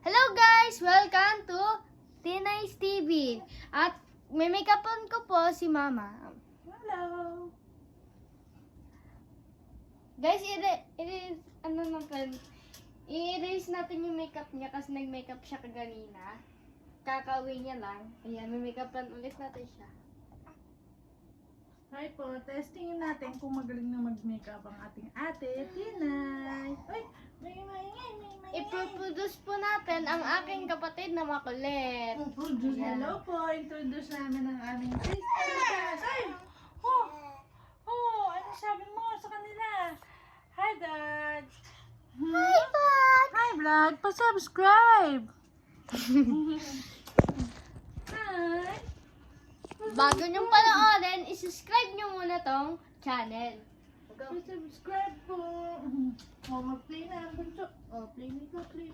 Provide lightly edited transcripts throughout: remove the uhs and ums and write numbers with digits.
Hello guys! Welcome to Tinay's TV. At may make-upan ko po si Mama. Hello! Guys, i-erase natin yung makeup niya kasi nag-makeup siya kaganina. Kakauwi niya lang. Ayan, may make-upan ulit natin siya. Hi po, testingin natin kung magaling na mag-makeup ang ating ate, Tinay. Uy, may maingay. Ipoproduce po natin ang aking kapatid na makulit. Produce, Ayan. hello po. Introduce namin ang aming sisters. Ay! Ano sabi mo sa kanila? Hi, Dad. Hi, Dad! Hi, vlog. Pa-subscribe. Hi. Bago niyong panoorin, i-subscribe niyo muna tong channel. Pa-subscribe po. Mag-play na ang bunso. Play nito. Play.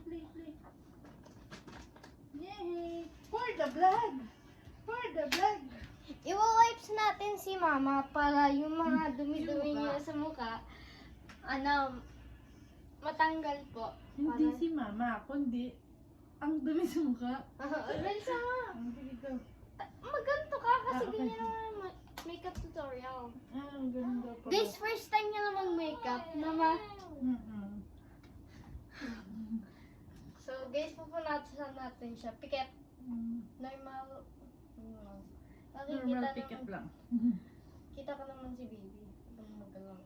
Yay! For the vlog. I-wipes natin si Mama para yung mga dumi-dumi niya sa mukha, matanggal po. Hindi si mama, kundi ang dumi sa mukha. Bilis na. Sige ko. Maganto ka kasi Okay. ganyan naman makeup tutorial. Ang ganda pa. Guys, first time niya lang mag-makeup, Mama. So, guys, pupunatan natin siya. Pikit. Normal. Normal picket lang. Kita ko naman si baby. Huwag magalang.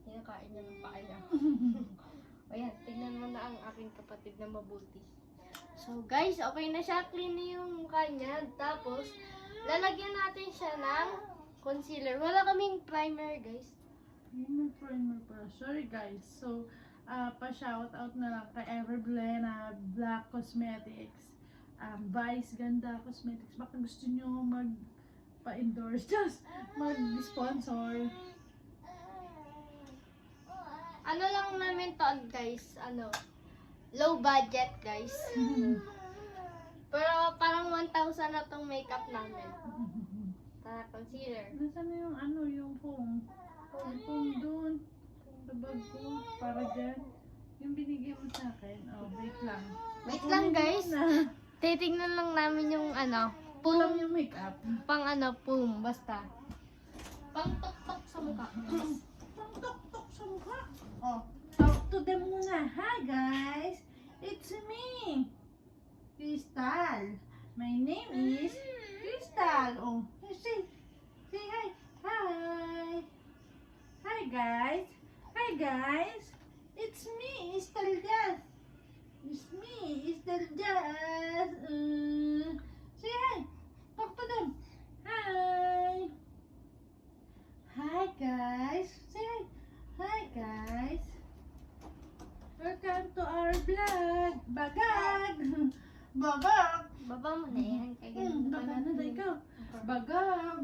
Kinakain niya ng paa niya. Ayan, tingnan mo na ang aking kapatid na mabuti. So guys, okay na siya. Clean na yung mukha niya. Tapos, lalagyan natin siya ng concealer. Wala kaming primer, guys. May primer pa. Sorry guys. So, pa-shoutout na lang kay Everblena, Black Cosmetics, Vice Ganda Cosmetics. Baka gusto nyo mag-endorse, just mag-sponsor. Ano lang namin to, guys? Low budget, guys. Pero parang 1,000 na tong makeup namin. Concealer. Nasaan na yung foam? Yung foam doon. Sa bag ko. Para dyan. Yung binigay mo sa akin. Wait lang. Wait lang, guys. Na. Titignan lang namin yung Kulang yung makeup. pang boom, basta. Pang tok-tok sa mukha. Tok-tok sa mukha. Talk to them muna. Hi guys. It's me. Crystal. My name is Crystal. Say hi. Hi. Hi guys. It's me, Istaljas. It's me, Istaljas. Say hi. Talk to them. Hi. Hi guys. Say hi. Hi guys. Welcome to our vlog. Bagag. Baba mo na yan. Baka na daw ikaw. Bagag.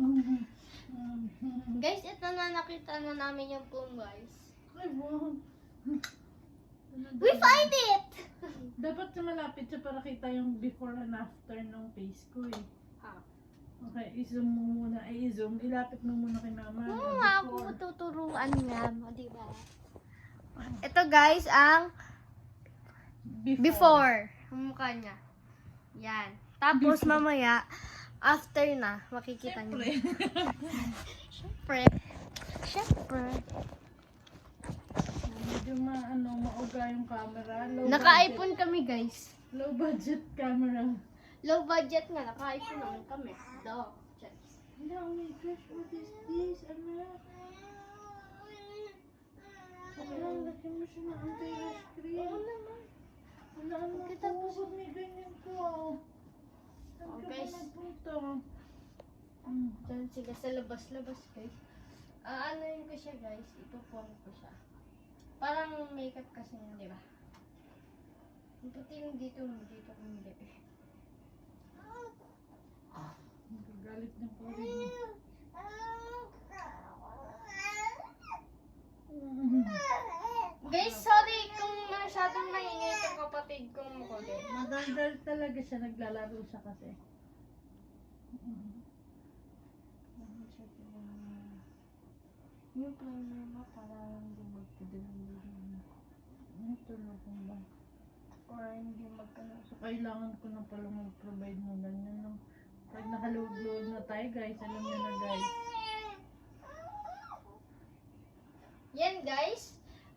Guys, ito na nakita na namin yung boom, guys. Ay, wow. We find it! Dapat na malapit siya para kita yung before and after ng face ko eh. Okay, i-zoom mo muna. I-zoom. Ilapit mo muna kay mama. Ako tuturuan niya mo, diba? Ito, guys, ang before. Ang mukha niya. Yan. Tapos, mamaya, after na, makikita niyo. Siyempre. Medyo mauga yung camera. Naka-iPhone kami, guys. Low budget camera. Low budget nga, naka-iPhone naman kami. Hindi, oh my gosh, what is this? Lagyan mo siya ng anti-rash cream. Oo naman. Kita po sa may ganyan ko. Saan ka ba Guys. nagpunta? Diyan sila sa labas-labas, guys. Yun ko siya, guys. Ipopong ko siya. Parang makeup kasi yun, di ba? Yung puti yung dito hindi. Galit na po rin. Guys, sorry kung masyadong maingay itong kapatid kong makulit. Madaldal talaga siya. Naglalaro siya kasi. Yung primer mo para hindi magkadala. Ito na kung ba. Or hindi magkano So, kailangan ko na pala mag-provide ng ganyan. No? Pag nakaluwag-luwag na tayo guys, alam nyo na guys. Yan guys.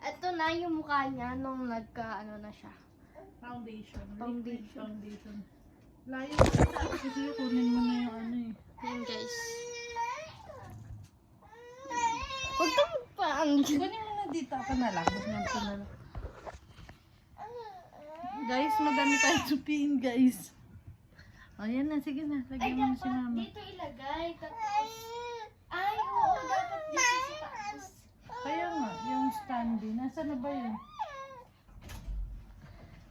Ito na yung mukha niya nung nagka-ano na siya. Foundation. Foundation. Liquid foundation. Layo kasi kunin mo na yung ano eh. Yan guys. Huwag ka magpaan. Kunin mo na dito. Ako na lang. Guys, madami tayong supiin guys. O yan na, sige na. Lagyan mo na si mama. Dito ilagay. Tapos, ay, oo, dapat dito sa taas. Kaya nga, yung standy. Nasaan na ba yun?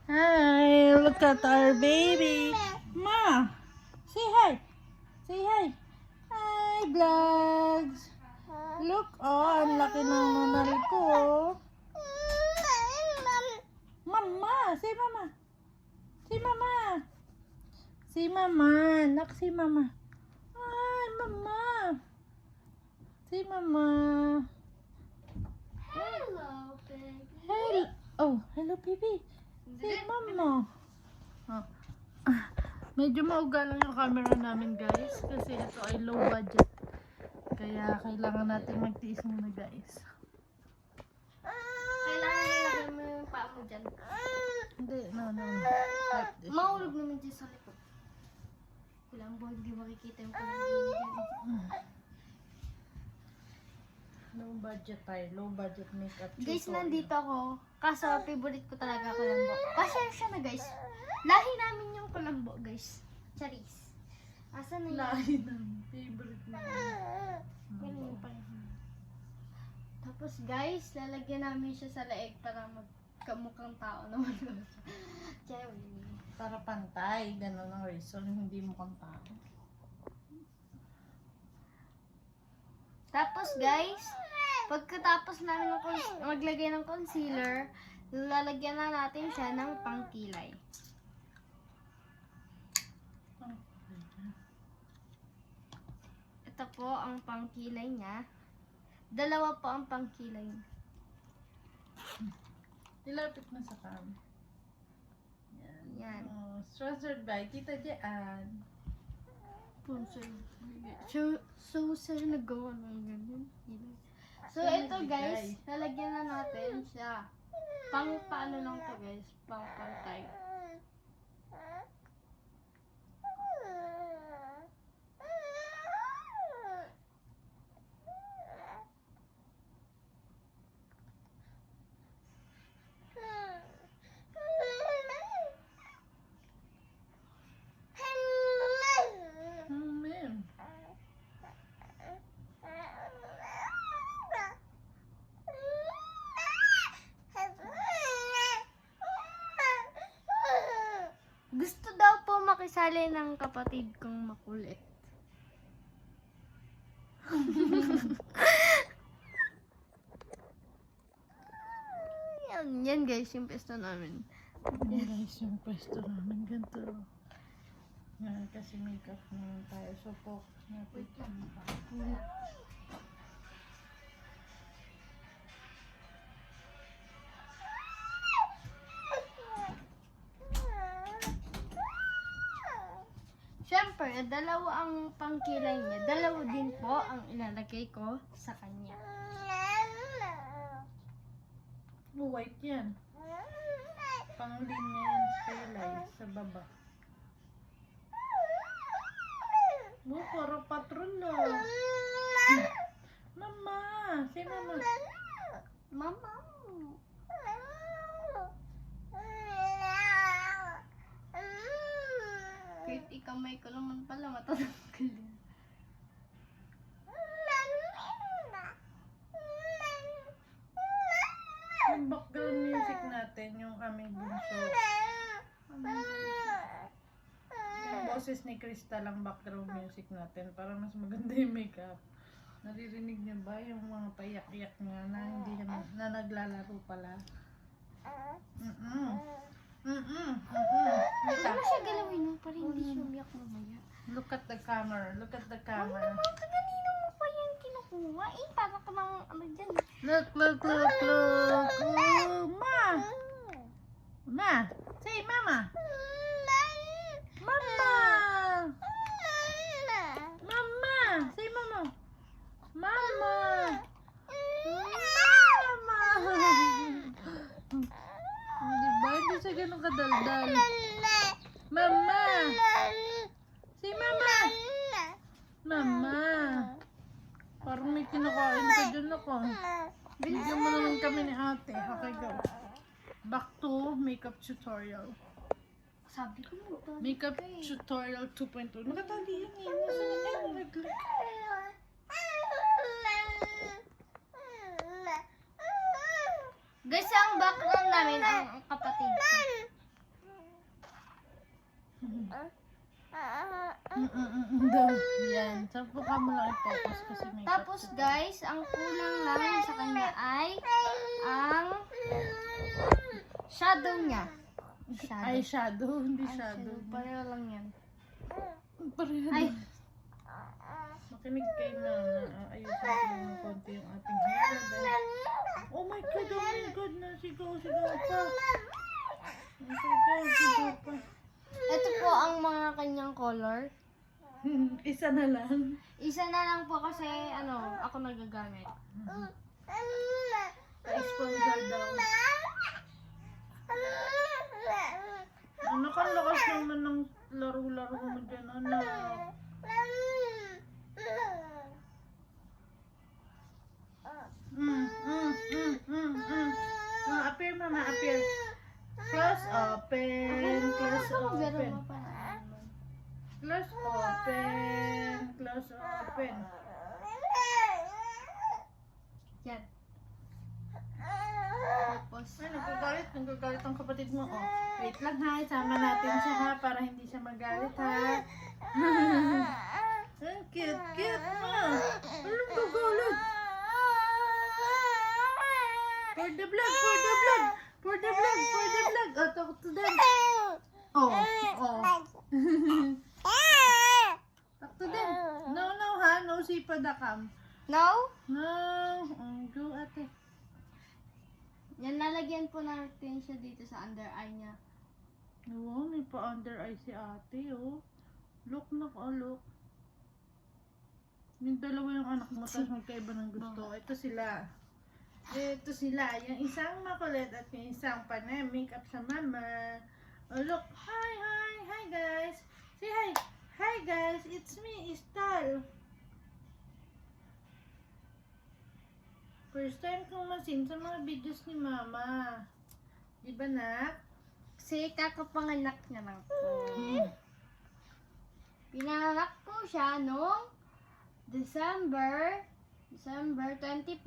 Hi, look at our baby. Ma, say hi. Say hi. Hi, vlogs. Look, oh, ang laki ng nanal ko. Mama, say mama. Say mama. Say mama. Nak, say mama. Hi, mama. Say mama. Hello, baby. Hello. Oh, hello, baby. Say mama. Oh. Medyo mauga lang yung camera namin, guys. Kasi ito ay low budget. Kaya kailangan natin magtiis muna, guys. Kailangan nilagay mo yung paa mo dyan. Hindi, no. Like this. Mahulog naman dyan sa likod. Kailangan mo hindi makikita yung panagin dyan. Low budget tayo. Low budget makeup. Guys, tutorial. nandito ako. Kaso, favorite ko talaga kulambo. Pasensya na, guys. Lahi namin yung kulambo, guys. Charis. Asa na yun? Lahi ng favorite na. Yan yung pang- Tapos, guys, lalagyan namin siya sa leeg para magkamukhang tao naman. Cherry. Para pantay. Ganun ang reason. Hindi mo kang tao. Tapos, guys, pagkatapos namin maglagay ng concealer, lalagyan na natin siya ng pangkilay. Ito po ang pangkilay niya. Dalawa po ang pangkilay niya. Ilapit na sa cam. Yan. Yan. Oh, sponsored by Tita Jean. So, sir, nagawa ng ganyan. So, Saan ito nagbigay? guys, lalagyan na natin siya. Pang paano lang to guys, pang pantay. Ma'am. Gusto daw po makisali ng kapatid kong makulit. Yan guys, yung pesto namin. Yan guys, yung pwesto namin ganito. Yan, kasi makeup naman tayo. So, focus natin sa mukha. Siyempre, dalawa ang pangkilay niya. Dalawa din po ang ilalagay ko sa kanya. White yan. Panglinya yan kilay sa baba. Oh, parang patron na. Mama! Si mama. Mama. Kahit ikamay ko naman pala, matatanggal yan. Yung background music natin, yung aming bunso. Yung boses ni Krista lang background music natin para mas maganda yung makeup. Naririnig niya ba yung mga payak-yak niya na hindi na naglalaro pala? Huwag mo siya galawin mo para hindi siya umiyak mamaya. Look at the camera. Look at the camera. Kanina mo pa yan kinukuha. Eh, para ka mang ano dyan. Look. Oh, ma! Ma! Say, mama! kasi ganun kadaldal? Mama! Si Mama! Mama! Parang may kinakain ka dyan ako. Bigyan mo naman kami ni ate. Okay, go. Back to makeup tutorial. Sabi ko mo to. Makeup tutorial 2.0. Nakatali yan eh. Nasa na yung nag-click. Guys, ang background namin ang kapatid ko. Daw. Yan. Sabi ka mo lang i-focus kasi makeup. Tapos guys, ang kulang lang sa kanya ay ang shadow niya. Eyeshadow, hindi shadow. Pareho lang yan. Pareho Ay. din. Makinig kay Mama. Ayusin ko ng konti yung ating hair. Oh my God, nasigaw pa. Nasigaw pa. Ito po ang mga kanyang color. Isa na lang. Isa na lang po kasi ako nagagamit. Pa-sponsor daw. Anak, ang lakas naman ng laro-laro mo dyan, anak. Appear, Mama, appear. Close, open, close, open. Close, open, close, open. Yan. Tapos, Ay, nagagalit ang kapatid mo. Oh, wait lang ha, isama natin siya ha, para hindi siya magalit ha. Ang cute mo. Anong gagalit? For the vlog. Oh, talk to them. Oh. Talk to them. No ha, no sipadakam. now, No. Oh, go ate. yan lalagyan po natin siya dito sa under eye niya. Oo, may pa-under eye si ate, oh. Look. Yung dalawa yung anak mo, tapos magkaiba ng gusto. Ito sila. Yung isang makulit at yung isang panay-makeup sa mama. Oh, look. Hi, guys. Say hi. Hi, guys. It's me, Istal. First time kong masin sa mga videos ni mama. Di ba, nak? Kasi kakapanganak niya lang po. Pinanganak po siya noong December 25,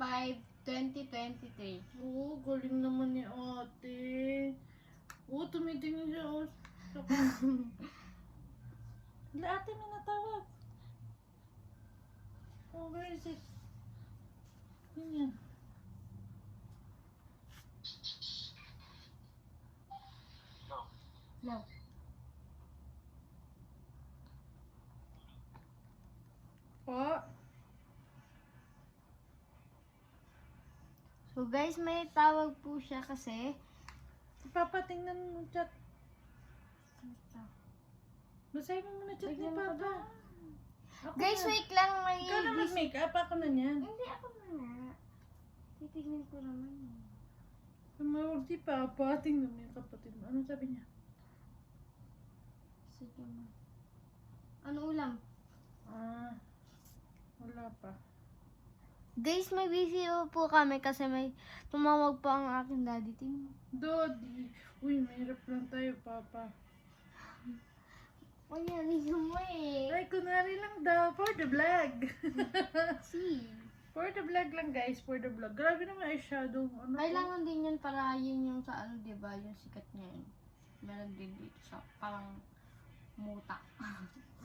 2023. Oo, galing naman ni ate. Oo, tumitingin siya. Oh. Hala, ate, may natawag. Oh, where is it? Yan. No. Po. So guys, may tawag po siya kasi Papatingnan mo chat. Basahin mo muna chat ni Bigyan mo ko Papa. Ako guys, na. wait lang, may Ikaw na mag-makeup, ako na yan. Hindi ako muna. Titignan ko naman. Tumawag si Papa, tingnan mo yung kapatid mo. Anong sabi niya? Sige ma. Ano ulam? Wala pa. Guys, may busy po kami kasi may tumawag pa ang aking daddy. Tingnan. Daddy. Uy, mahirap lang tayo, Papa. O yan, hindi mo eh. Ay, kunwari lang daw. For the vlog. See. For the vlog lang, guys. For the vlog. Grabe naman eyeshadow. Ano to? Kailangan din yan para yun yung sa ano, diba? Yung sikat niya yun. Meron din dito sa parang muta.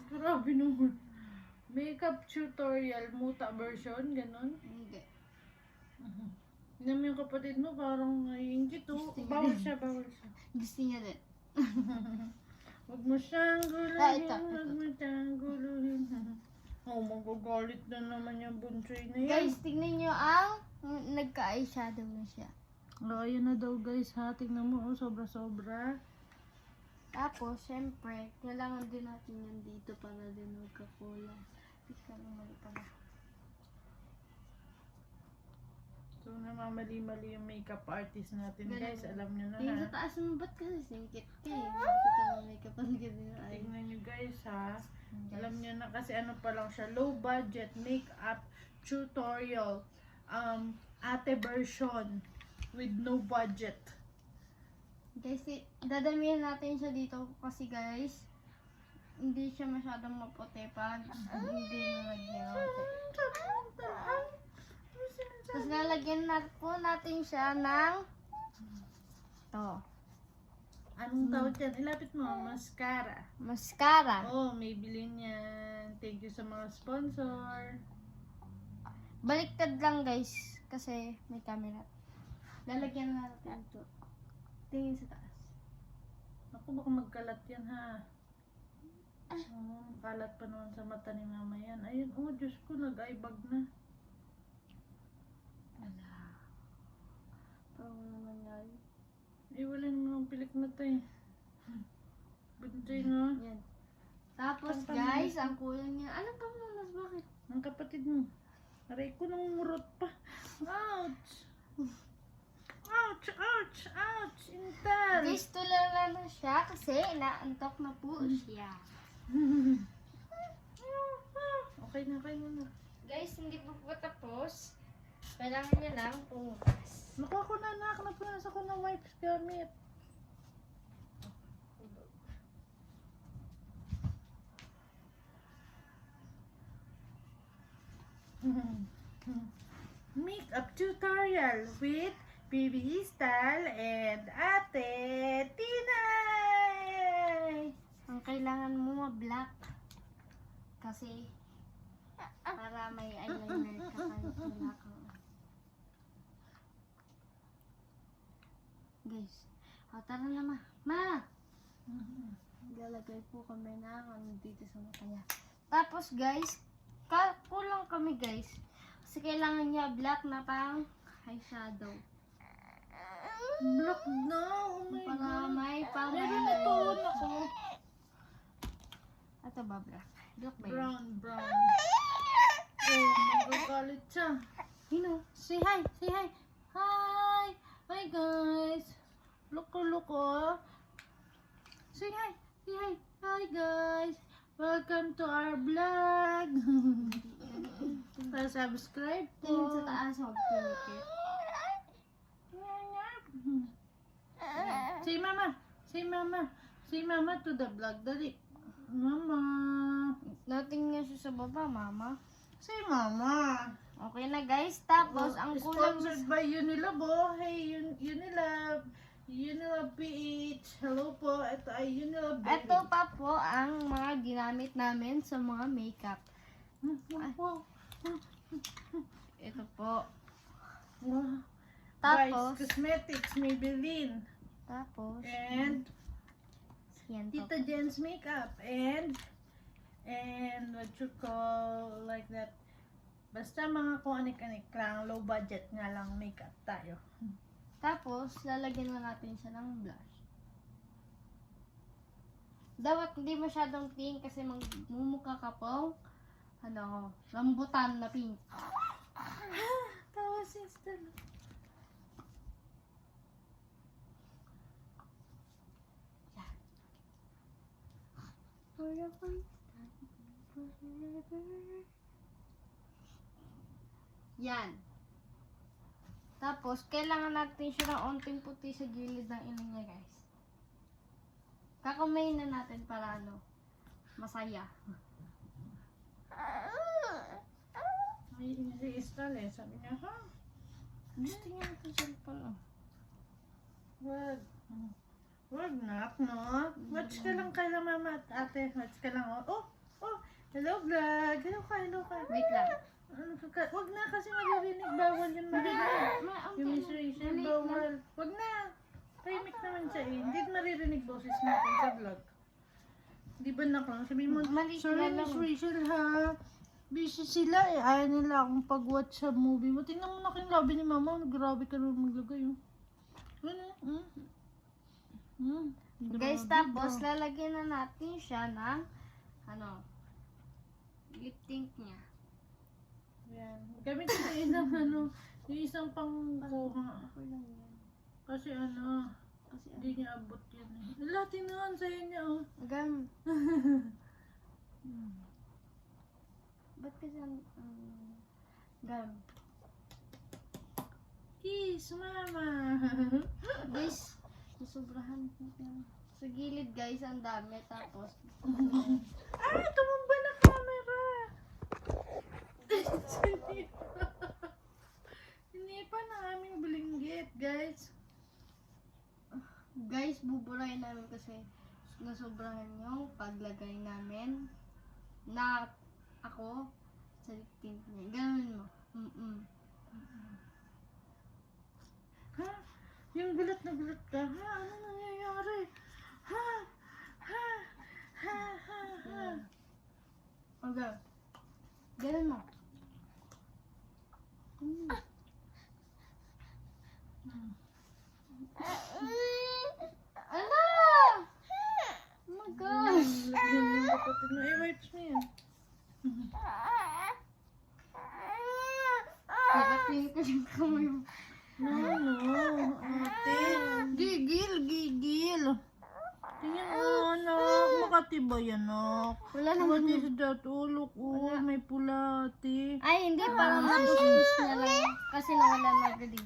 Grabe naman. Makeup tutorial, muta version, ganun. Hindi. Tignan mo yung kapatid mo, parang naiingit oh. Gusto niya Bawal din. siya. Gusto niya din. Huwag mo siyang guluhin, Ah, ito. huwag mo siyang guluhin. Oh, magagalit na naman yung bunsoy na yan. Guys, tingnan nyo ang nagka-eyeshadow na siya. Oh, ayun na daw guys ha. Tingnan mo, oh, sobra-sobra. Tapos, syempre, kailangan din natin yan dito para din magkakulang. Ika lang mali pala. So, namamali-mali yung makeup artist natin, Ganun. guys. Alam nyo na, Tingin ha? sa taas mo, ba't kasi singkit ka eh? Hindi kita makeup ang ganyan ay. Tingnan nyo, guys, ha? Guys. Alam nyo na kasi ano pa lang siya, low budget makeup tutorial. Ate version with no budget. Guys, dadamihan natin siya dito kasi guys, hindi siya masyadong maputi pag hindi nalagyan natin. Tapos lalagyan po natin siya ng to, Anong tawag dyan? Ilapit mo, mascara. mascara. Oh, may bilhin yan. Thank you sa mga sponsor. Baliktad lang guys, kasi may camera. Lalagyan natin ito. Tingin sa taas. Ako, baka magkalat yan, ha? Oh, kalat pa naman sa mata ni mama yan. Ayun, oh, Diyos ko, nag-eyebag na. Wala. Parang naman yan. Eh, wala naman ang pilik mata eh. Buntoy, no? Yan. Tapos Ang guys, ang kulang niya. Ano pa manas? Bakit? Ang kapatid mo. Aray ko nang murot pa. Ouch! Ouch! Ouch! Ouch! Intel! Guys, tulala na siya kasi inaantok na po siya. Okay na, okay na. Guys, hindi pa po tapos. Kailangan niya lang pumutas. Nakuha ko na, anak. Napunas ako ng wipes gamit. Makeup tutorial with BB Style and Ate Tinay! Ang kailangan mo black. Kasi para may eyeliner ka kahit wala kang. Guys, tara na ma. Ma! Lalagay po kami ng ano dito sa mata niya. Tapos guys, kulang kami guys. Kasi kailangan niya black na pang eyeshadow. Black na! Oh my Para God! may pang Meron na to! Ako. Ito ba black? Black ba yun? Brown, brown. Oh, magagalit siya. Say hi! Say hi! Hi! Hi guys! Look, Say hi! Say hi! Hi guys! Welcome to our vlog! Subscribe Tingin sa po! taas, huwag pinikit. Say mama! Say mama! Say mama to the vlog. Dali! Mama! Natingin siya sa baba, mama. Say mama! Okay na guys, tapos ang kulang Sponsored by Unilab, oh. Hey, Unilab. Unilab PH. Hello po. Ito ay Unilab Baby. ito pa po ang mga ginamit namin sa mga makeup. Wow. Ito po. Wow. Tapos, Vice Cosmetics, Maybelline. tapos, And yan to. Tita Jen's Makeup. And what you call like that. Basta mga kung anik-anik lang. Low budget nga lang makeup tayo. Tapos, lalagyan na natin siya ng blush. Dapat hindi masyadong pink kasi magmumukha ka pong rambutan na pink. Tawa sister. Yan. Tapos, kailangan natin siya ng onting puti sa gilid ng ilong niya, guys. Kakamayin na natin para masaya. May si Istal eh. Sabi niya, ha? Gusto niya natin siya pala. Wag. Wag na, no? Watch ka lang kay mama at ate. Watch ka lang, oh. Oh, hello vlog. Hello ka. Wait lang. Wag na kasi maririnig. Bawal yun marinig. Yung Miss Rachel, Maliit bawal. Wag na. Tahimik naman siya eh. Hindi maririnig boses natin sa vlog. Di ba na lang? Sabihin mo, Maliit sorry na lang. Miss Rachel ha. Busy sila eh. Ayaw nila akong pag-watch sa movie mo. Tingnan mo na kayong labi ni mama. Grabe ka naman maglagay oh. Ano? Guys, tapos lalagyan na natin siya ng lip tint niya. Yan. Gamitin tayo ng Yung isang pang kuha. Okay lang yan. Kasi ano, Kasi hindi niya abot yan eh. Wala, tinuhan sa'yo niya oh. Agam. Ba't kasi gam? Kiss, mama. Guys, sobrahan. Sa gilid guys, ang dami. Tapos, Ay, tumumba na camera. Hindi pa na aming blinggit, guys. guys, buburahin namin kasi nasobrahan yung paglagay namin na ako sa tint niya. Ganun mo. Ha? Yung gulat na gulat ka. Ha? Ano nangyayari? Ha? Ha? Ha? Ha? Ha? Okay. Ganun mo. Ala! Oh my God! Lagyan yung kapatid mo. Eh, wipes mo yan. Nakatingin ko yung kamay mo. No, ate. Gigil. Tingnan mo, anak. Makatibay, anak. Wala Naman naman. niya sa datulok. Oh, may pula, ate. Ay, hindi. Parang nabusbus niya lang. Kasi nawala na agad eh.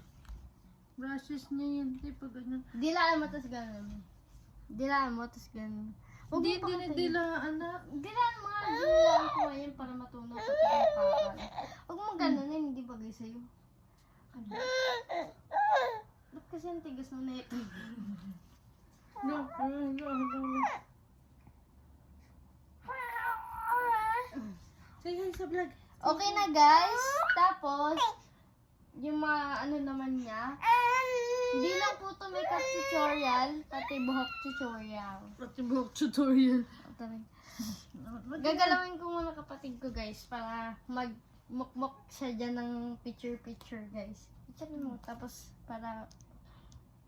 Brushes niya yan, ate. Pag ganyan. Dilaan mo, tas ganun. Dilaan mo, tas ganun. Huwag Hindi, mo pakatayin. dinidila, anak. Dilaan mo nga. Dilaan ko ngayon para matunaw sa pinakakan. Huwag mo ganun eh. Hindi bagay sa'yo. Ano? Ba't kasi ang tigas mo na ito? No. Say hi sa vlog. Okay na guys. Tapos, yung mga ano naman niya. Hindi lang po ito makeup tutorial, pati buhok tutorial. Pati buhok tutorial. Gagalawin ko muna kapatid ko guys para magmukmok siya dyan ng picture guys. Picture mo tapos para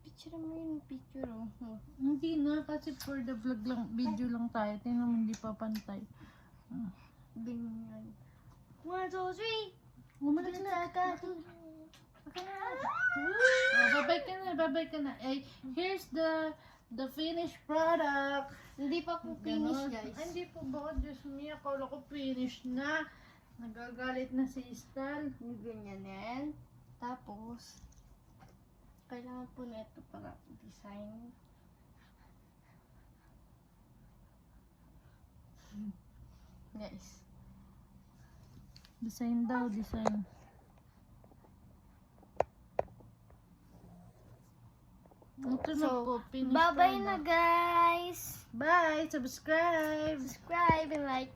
picture mo yung picture oh. Hindi na, kasi for the vlog lang, video lang tayo. Tingnan mo, hindi pa pantay. Bingan. 1, 2, 3! Umalag na. Babay ka na. Eh, here's the finished product. Hindi pa po finish Ganon. guys. Ay, hindi po ba? Diyos me, akala ko finished na. Nagagalit na si Stal. Yung ganyanin. Tapos, kailangan po na ito para design. Guys. Design daw, design. Ito na So, po, finished bye-bye na product. guys! Bye! Subscribe! Subscribe and like